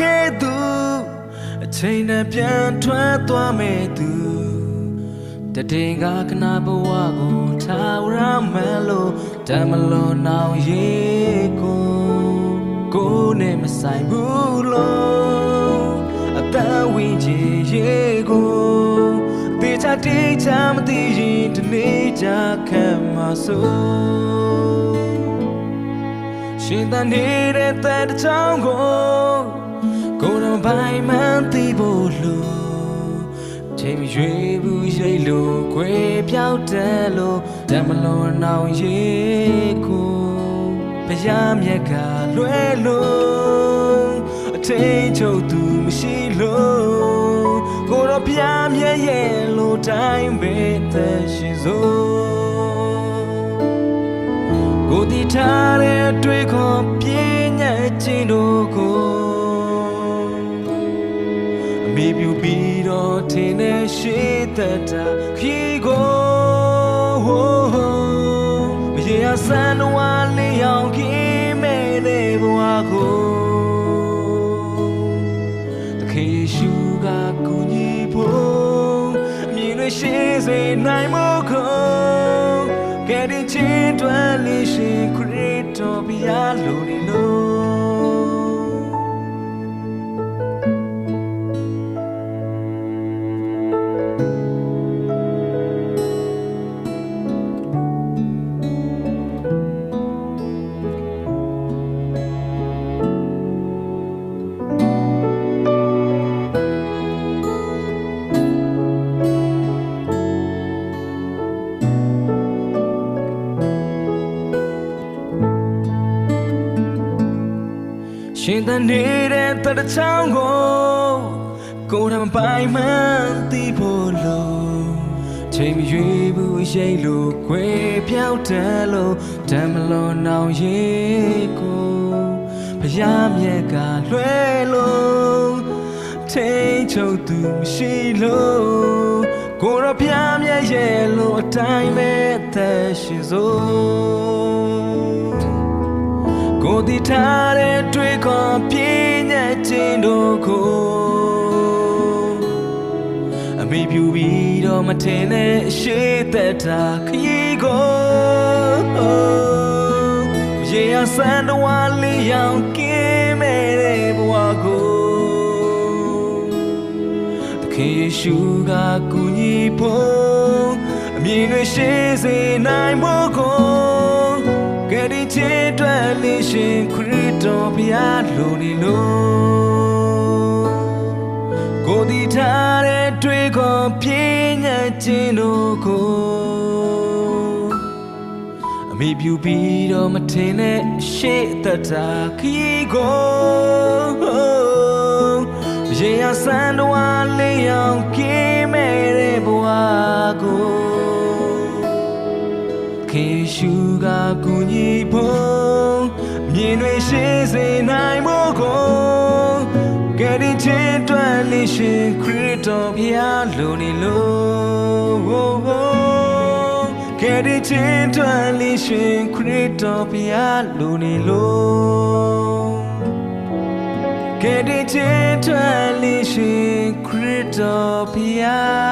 ခဲ့သူအချိန်နဲ့ပြန်ထွက်သွားမဲ့သူတည်ငါကနာဘဝကိုထားရမယ်လို့တမလို့နောင်ရေကိုနဲ့မဆိုင်ဘူးလို့အတန်ဝင်ချင်ရေကိုတေချာတေချာမသိရင်ဒီနေ့ကြခံမှာဆိုရှင်တန်နေတဲ့တဲ့ချောင်းကိုတော့ဘိုင်မှန်သိဖို့လို့ချိန်ရွေးဘူးရိတ်လို့ခွေပြောက်တယ်လို့တမလို့နောင်ရေကိုဖျားမြက်ကလွဲလို့အထိန်ချုပ်သူမရှိလို့ကိုတော့ဖျားမြက်ရဲ့လို့တိုင်းပဲသက်ရှိစိုးကိုဒီထားတဲ့တွေ့ခေါ်ပြင်းညက်ခြင်းတို့ကိုအမေပြူပြီးတော့ထင်းနေရှိသက်တာခီကိုမရေရဆန်တော်ဝါလေးအောင်ခီမဲ့တဲ့ဘဝကိုတခေရှုကကူညီဖို့အမြင်တွေရှိစေနိုင်မို့ကိုကဲဒီချင်းတွယ်လေးရှိခရစ်တော်ဘုရားလိုနေလို့ရှင်တန်နေတဲ့တဲ့ချောင်းကိုယ်တော်ပိုင်မှန်သိဖို့လို့ချိန်မရွေးဘူးရိတ်လို့ခွေပြောက်တယ်လို့တမလို့နောင်ရေကိုဖျားမြက်ကလွဲလို့ထိန်ချုပ်သူမရှိလို့ကိုယ်တော်ဖျားမြက်ရဲ့လို့အတိုင်းပဲသက်ရှိစိုးကိုဒီထားတဲ့တွေ့ခေါ်ပြင်းညက်ခြင်းတို့ကိုအမိပြူပြီးတော့မထင်နဲ့ရှိသက်တာခရီးကိုရေရဆန်တော်ဝါလေးရောက်ကင်းမဲ့တဲ့ဘဝကိုသခင်ယေရှုကကူညီဖို့အမြင်တွေရှိစေနိုင်ဖို့ကိုကဲဒီချစ်တွယ်လေးရှင်ခရစ်တော်ဘုရားလိုနေလို့ကိုဒီထားတဲ့တွေ့ခေါ်ပြင်းညက်ခြင်းတို့ကိုအမိပြူပြီးတော့မထင်နဲ့ရှေ့သက်တာခီးကိုရေရဆန်တော်ဝါလေးအောင်ကင်းမဲ့တဲ့ဘဝကိုခေရှုကကူညီဖို့မြင်တွေရှိစေနိုင်ဖို့ကိုကဲဒီချင်းတွယ်လေးရှင်ခရစ်တော်ဘုရားလိုနေလို့ကဲဒီချင်းတွယ်လေးရှင်ခရစ်တော်ဘုရားလိုနေလို့ကဲဒီချင်းတွယ်လေးရှင်ခရစ်တော်ဘုရား